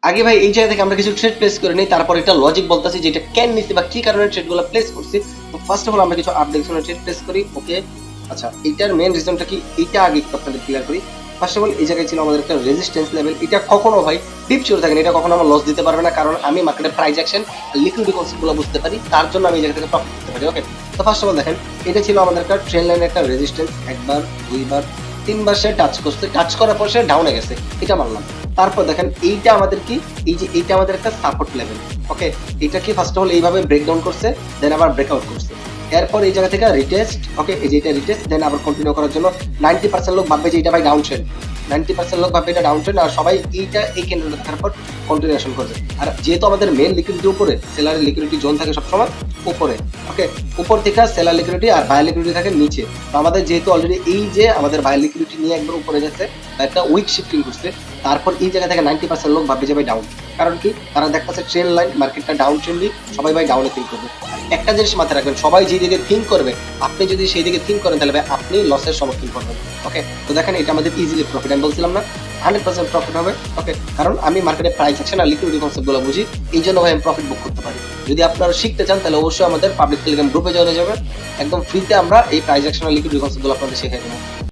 আগে ভাই এই জায়গা থেকে আমরা কিছু ট্রেড প্লেস করে নিই, তারপর এটা লজিক বলতেছি যে এটা কেন নিছি বা কি কারণে ট্রেডগুলো প্লেস করছি। তো ফার্স্ট অফ অল আমরা কিছু আপডেশনের ট্রেড প্লেস করি। ওকে, আচ্ছা এটার মেইন রিজনটা কি এটা আগে একটু আপনাদের ক্লিয়ার করি। ফার্স্ট অফ অল এই জায়গায় ছিল আমাদের একটা রেজিস্ট্যান্স লেভেল, এটা কখনো ভাই ডিপ শিওর থাকে না, এটা কখনো আমার লস দিতে পারবে না, কারণ আমি মার্কেটে প্রাইস অ্যাকশন আর লিকুইডিটি কনসেপ্টগুলো বুঝতে পারি, তার জন্য আমি এই জায়গা থেকে প্রফিট করতে পারি। ওকে, তো ফার্স্ট অফ অল দেখেন এটা ছিল আমাদের একটা ট্রেন লাইনের একটা রেজিস্ট্যান্স, একবার দুইবার তিনবার সে টাচ করছে, টাচ করার পর সে ডাউনে গেছে, এটা মানলাম। তারপর দেখেন এইটা আমাদের কি, এই যে এইটা আমাদের একটা সাপোর্ট লেভেল। ওকে, এটা কি ফার্স্ট অফ অল এইভাবে ব্রেকডাউন করছে, দেন আবার ব্রেকআউট করছে। এরপর এই জায়গা থেকে রিটেস্ট, ওকে এই যে এটা রিটেস্ট, দেন আবার কন্টিনিউ করার জন্য 90% লোক ভাববে যে এটা ভাই ডাউন ট্রেন্ড, 90% লোক ভাববে এটা ডাউন ট্রেন্ড, আর সবাই এইটা এই ক্যান্ডেল দেখার পর কন্টিনিউশন করবে। আর যেহেতু আমাদের মেন লিকুইডিটি উপরে, সেলারের লিকুইডিটি জোন থাকে সবসময় উপরে। ওকে, উপর থেকে সেলার লিকুইডিটি আর বায়ার লিকুইডিটি থাকে নিচে। তো আমাদের যেহেতু অলরেডি এই যে আমাদের বায়ার লিকুইডিটি নিয়ে একবার উপরে গেছে, একটা উইক শিফটিং করছে, তারপর এই জায়গা থেকে 90% লোক ভাববে যে ভাই ডাউন। কারণ কি, তারা দেখতেছে ট্রেন লাইন, মার্কেটটা ডাউন ট্রেন্ডি, সবাই ভাই ডাউনে থিঙ্ক করবে। আর একটা জিনিস মাথায় রাখবেন, সবাই যে দিকে থিঙ্ক করবে, আপনি যদি সেই দিকে থিঙ্ক করেন তাহলে ভাই আপনি লসের সম্মুখীন করবেন। ওকে, তো দেখেন এটা আমাদের ইজিলি প্রফিট, আমি বলছিলাম না 100% প্রফিট হবে। ওকে, কারণ আমি মার্কেটে প্রাইস অ্যাকশন আর লিকুইডিটি কনসেপ্টগুলো বুঝি, এই জন্য ভাই আমি প্রফিট বুক করতে পারি। যদি আপনারা শিখতে চান তাহলে অবশ্যই আমাদের পাবলিক টেলিগ্রাম গ্রুপে জয়েন হয়ে যাবেন, একদম ফ্রিতে আমরা এই প্রাইস অ্যাকশন আর লিকুইডিটি কনসেপ্টগুলো আপনাদের শেখাই দেবো।